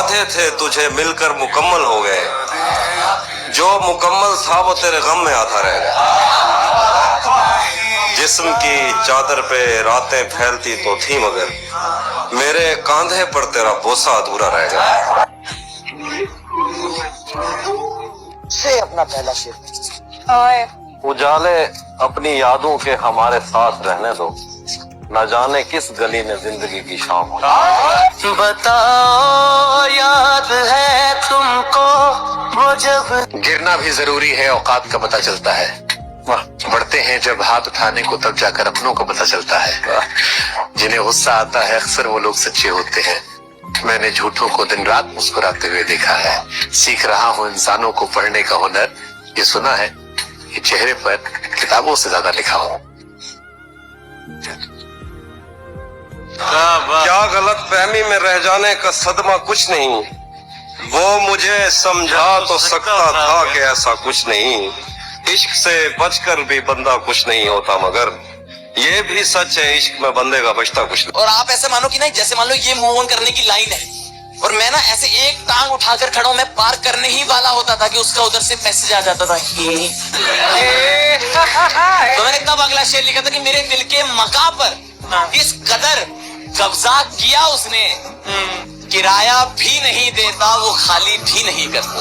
वादे थे तुझे मिलकर मुकम्मल हो गए, जो मुकम्मल था वो तेरे गम में आधा रह गया। जिस्म की चादर पे रातें फैलती तो थी मगर मेरे कांधे पर तेरा बोसा अधूरा रह गया। से अपना पहला शेर। उजाले अपनी यादों के हमारे साथ रहने दो, न जाने किस गली में जिंदगी की शाम हो। बताओ याद है तुमको वो जब गिरना भी जरूरी है, औकात का पता चलता है। बढ़ते हैं जब हाथ उठाने को तब जाकर अपनों को पता चलता है। जिन्हें गुस्सा आता है अक्सर वो लोग सच्चे होते हैं। मैंने झूठों को दिन रात मुस्कुराते हुए देखा है। सीख रहा हूँ इंसानों को पढ़ने का हुनर। ये सुना है कि चेहरे पर किताबों से ज्यादा लिखा हो। क्या गलत फहमी में रह जाने का सदमा कुछ नहीं, वो मुझे समझा तो सकता था कि ऐसा कुछ नहीं। इश्क से बचकर भी बंदा कुछ नहीं होता, मगर ये भी सच है इश्क में बंदे का बचता कुछ नहीं। और आप ऐसे मानो कि नहीं, जैसे मान लो ये मूव ऑन करने की लाइन है और मैं ना ऐसे एक टांग उठाकर खड़ा हूं, मैं पार करने ही वाला होता था कि उसका उधर से मैसेज आ जाता था। तो मैंने तब अगला शेर लिखा था कि मेरे दिल के मकां पर इस कदर कब्जा किया उसने, किराया भी नहीं देता वो खाली भी नहीं करता।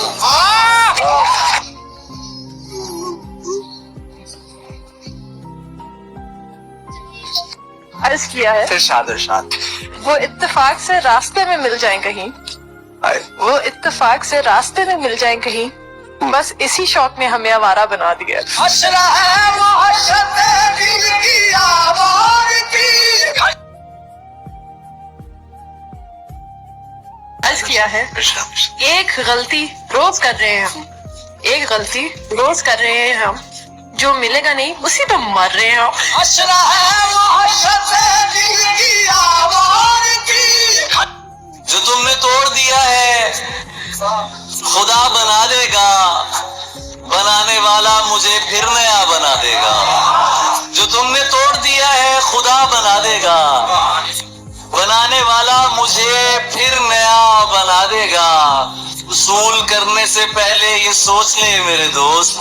अर्ज किया है इरशाद इरशाद। वो इत्तेफाक से रास्ते में मिल जाएं कहीं, वो इत्तेफाक से रास्ते में मिल जाएं कहीं, बस इसी शौक ने हमें आवारा बना दिया। अर्ज किया है एक गलती रोज कर रहे हैं हम, एक गलती रोज कर रहे हैं हम, जो मिलेगा नहीं उसी पे मर रहे हैं। जो तुमने तोड़ दिया है खुदा बना देगा, बनाने वाला मुझे फिर नया बना देगा। जो तुमने तोड़ दिया है खुदा बना देगा, बनाने वाला मुझे फिर नया बना देगा। वसूल करने से पहले ये सोच ले मेरे दोस्त,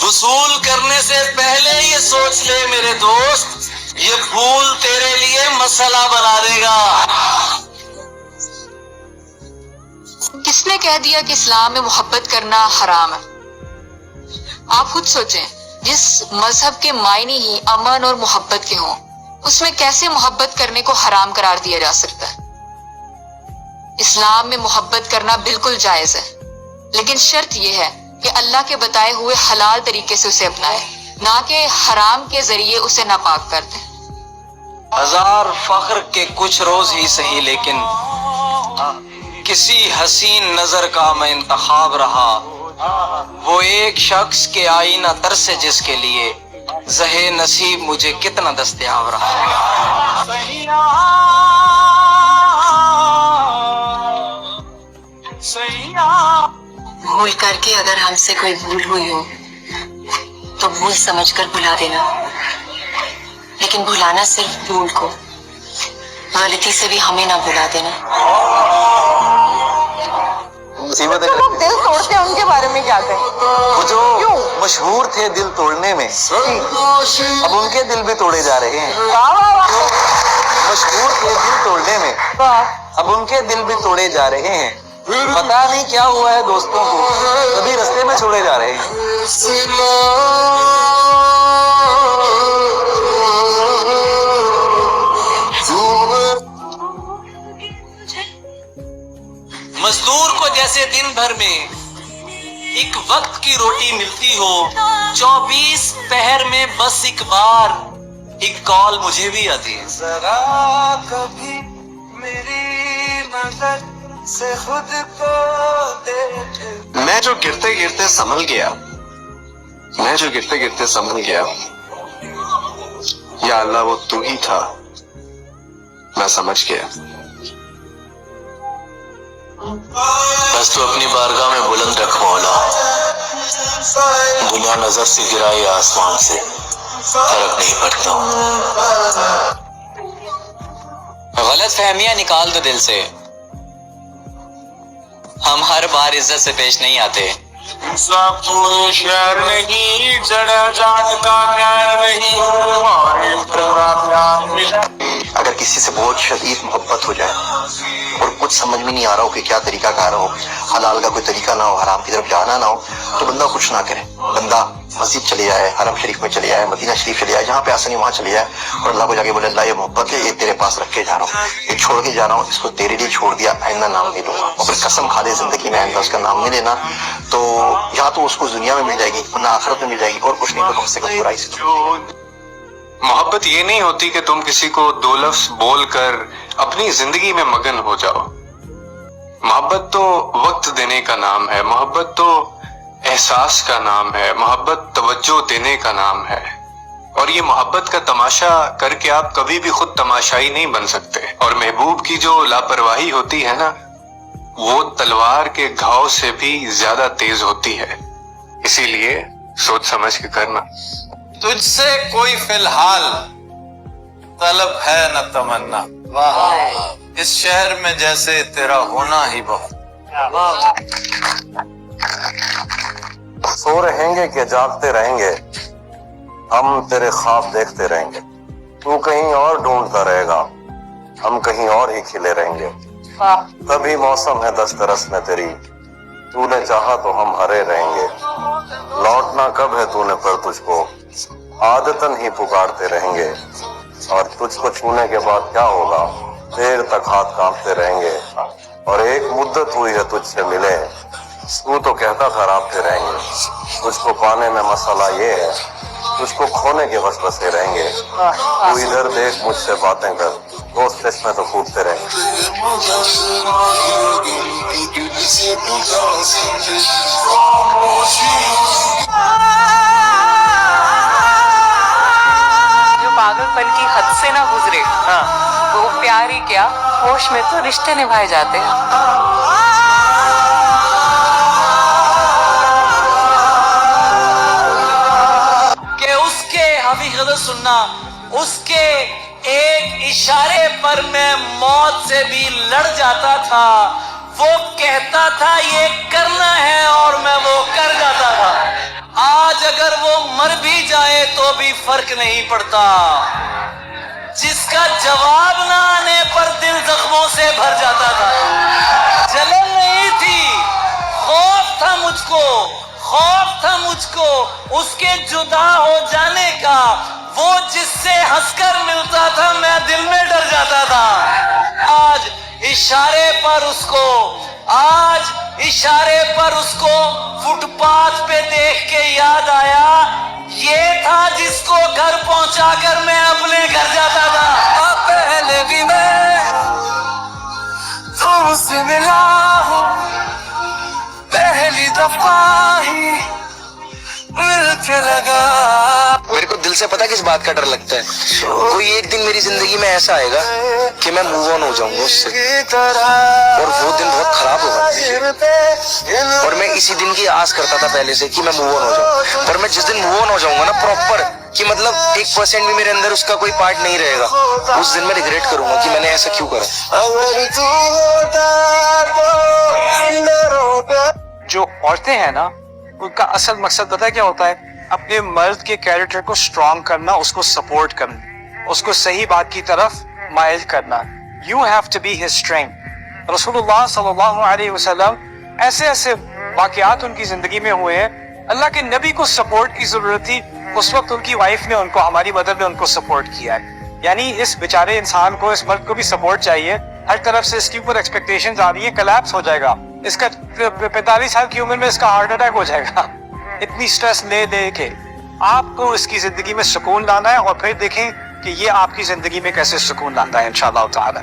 वसूल करने से पहले ये सोच ले मेरे दोस्त, ये भूल तेरे लिए मसला बना देगा। किसने कह दिया कि इस्लाम में मोहब्बत करना हराम है? आप खुद सोचें, जिस मजहब के मायने ही अमन और मोहब्बत के हों, उसमें कैसे मोहब्बत करने को हराम करार दिया जा सकता है? इस्लाम में मोहब्बत करना बिल्कुल जायज है, लेकिन शर्त यह है कि अल्लाह के बताए हुए हलाल तरीके से उसे अपनाए, ना कि हराम के जरिए उसे नापाक कर दे। हजार फख्र के कुछ रोज ही सही, लेकिन किसी हसीन नजर का मैं इंतखाब रहा। वो एक शख्स के आईना तर से जिसके लिए ज़हे नसीब मुझे कितना दस्तयाब रहा। भूल करके अगर हमसे कोई भूल हुई हो तो भूल समझकर भुला देना, लेकिन भुलाना सिर्फ भूल को, गलती से भी हमें ना भुला देना। जो लोग दिल तोड़ते हैं उनके बारे में क्या कहें? वो जो मशहूर थे दिल तोड़ने में, अब उनके दिल भी तोड़े जा रहे हैं। मशहूर थे दिल तोड़ने में, अब उनके दिल भी तोड़े जा रहे हैं। पता नहीं क्या हुआ है दोस्तों को, कभी रास्ते में छोड़े जा रहे हैं। मजदूर को जैसे दिन भर में एक वक्त की रोटी मिलती हो, 24 पहर में बस एक बार एक कॉल मुझे भी आती है। जरा कभी मेरी नजर से खुद को देख। मैं जो गिरते गिरते संभल गया, मैं जो गिरते गिरते संभल गया, या अल्लाह वो तू ही था, मैं समझ गया। बस तो अपनी बारगाह में बुलंद रख मौला, दुनिया नजर से गिराई आसमान से, फर्क नहीं पड़ता। गलत फहमियां निकाल दो दिल से, हम हर बार इज्जत से पेश नहीं आते। शहर नहीं जड़ा जाट का प्यार नहीं, अगर किसी से बहुत शदीद मोहब्बत हो जाए और कुछ समझ में नहीं आ रहा हो कि क्या तरीका कार हो, हलाल का कोई तरीका ना हो, हराम की तरफ जाना ना हो, तो बंदा कुछ ना करे। बंदा मस्जिद चले जाए, हरम शरीफ में चले जाए, मदीना शरीफ चले जाए, जहाँ पे आसानी वहाँ चले जाए और अल्लाह को जाके बोले अल्लाह ये मोहब्बत है, ये तेरे पास रख के जा रहा हूँ, ये छोड़ के जा रहा हूँ, इसको तेरे लिए छोड़ दिया, आइंदा नाम नहीं लूंगा। और फिर कसम खा दे जिंदगी में आइंदा उसका नाम नहीं लेना, तो या तो उसको दुनिया में मिल जाएगी वरना आखिरत में मिल जाएगी, और कुछ नहीं तो कम से कम बुराई से। मोहब्बत ये नहीं होती कि तुम किसी को दो लफ्ज बोलकर अपनी जिंदगी में मगन हो जाओ। मोहब्बत तो वक्त देने का नाम है, मोहब्बत तो एहसास का नाम है, मोहब्बत तवज्जो देने का नाम है। और ये मोहब्बत का तमाशा करके आप कभी भी खुद तमाशाई नहीं बन सकते। और महबूब की जो लापरवाही होती है ना, वो तलवार के घाव से भी ज्यादा तेज होती है। इसीलिए सोच समझ के करना। तुझसे कोई फिलहाल तलब है न तमन्ना, इस शहर में जैसे तेरा होना ही बहुत। सो रहेंगे कि जागते रहेंगे, हम तेरे ख्वाब देखते रहेंगे। तू कहीं और ढूंढता रहेगा, हम कहीं और ही खिले रहेंगे। तभी मौसम है दस्तरस में तेरी, तूने चाहा तो हम हरे रहेंगे। लौटना कब है तूने पर तुझको, आदतन ही पुकारते रहेंगे। और तुझको छूने के बाद क्या होगा, देर तक हाथ कांपते रहेंगे। और एक मुद्दत हुई है तुझसे मिले, तू तो कहता था राबते रहेंगे। तुझको पाने में मसला ये है, तुझको खोने के वसवसे रहेंगे। तू इधर देख मुझसे बातें कर, दोस्त इसमें तो कूदते रहेंगे। जो पागलपन की हद से ना गुजरे, वो प्यार ही क्या, होश में तो रिश्ते निभाए जाते हैं। सुनना, उसके एक इशारे पर मैं मौत से भी लड़ जाता था। वो कहता था ये करना है और मैं वो कर जाता था। आज अगर वो मर भी जाए तो भी फर्क नहीं पड़ता। जिसका जवाब ना आने पर दिल जख्मों से भर जाता था। जलन नहीं थी, खौफ था मुझको, खौफ था मुझको उसके जुदा हो जाने का। वो जिससे हंसकर मिलता था मैं दिल में डर जाता था। आज इशारे पर उसको, आज इशारे पर उसको फुटपाथ पे देख के याद आया, ये था जिसको घर पहुंचाकर मैं अपने घर जाता था। पहले भी मैं तुमसे मिला हूं, पहली दफा ही मिलके लगा। मेरे को दिल से पता किस बात का डर लगता है, कोई एक दिन मेरी जिंदगी में ऐसा आएगा कि मैं मूव ऑन हो जाऊंगा उससे, और वो दिन बहुत खराब होगा। और मैं इसी दिन की आस करता था पहले से कि मैं मूव ऑन हो जाऊं। पर मैं जिस दिन मूव ऑन हो जाऊंगा ना प्रॉपर, कि मतलब 1% भी मेरे अंदर उसका कोई पार्ट नहीं रहेगा, उस दिन मैं रिग्रेट करूंगा कि मैंने ऐसा क्यों करा। जो औरतें हैं ना, उनका असल मकसद पता है क्या होता है, अपने मर्द के कैरेक्टर को स्ट्रॉन्ग करना, उसको सपोर्ट करना, उसको सही बात की तरफ माइल करना। You have to be his strength. रसूलुल्लाह सल्लल्लाहु अलैहि वसल्लम ऐसे ऐसे वाकयात उनकी जिंदगी में हुए हैं, अल्लाह के नबी को सपोर्ट की जरूरत थी, उस वक्त उनकी वाइफ ने उनको, हमारी मदर ने उनको सपोर्ट किया है। यानी इस बेचारे इंसान को, इस मर्द को भी सपोर्ट चाहिए। हर तरफ से इसके ऊपर एक्सपेक्टेशंस आ रही है, कोलैप्स हो जाएगा। इसका 45 साल की उम्र में इसका हार्ट अटैक हो जाएगा। इतनी स्ट्रेस ले दे के आपको इसकी जिंदगी में सुकून लाना है, और फिर देखें कि ये आपकी जिंदगी में कैसे सुकून लाता है इंशाअल्लाह ताला।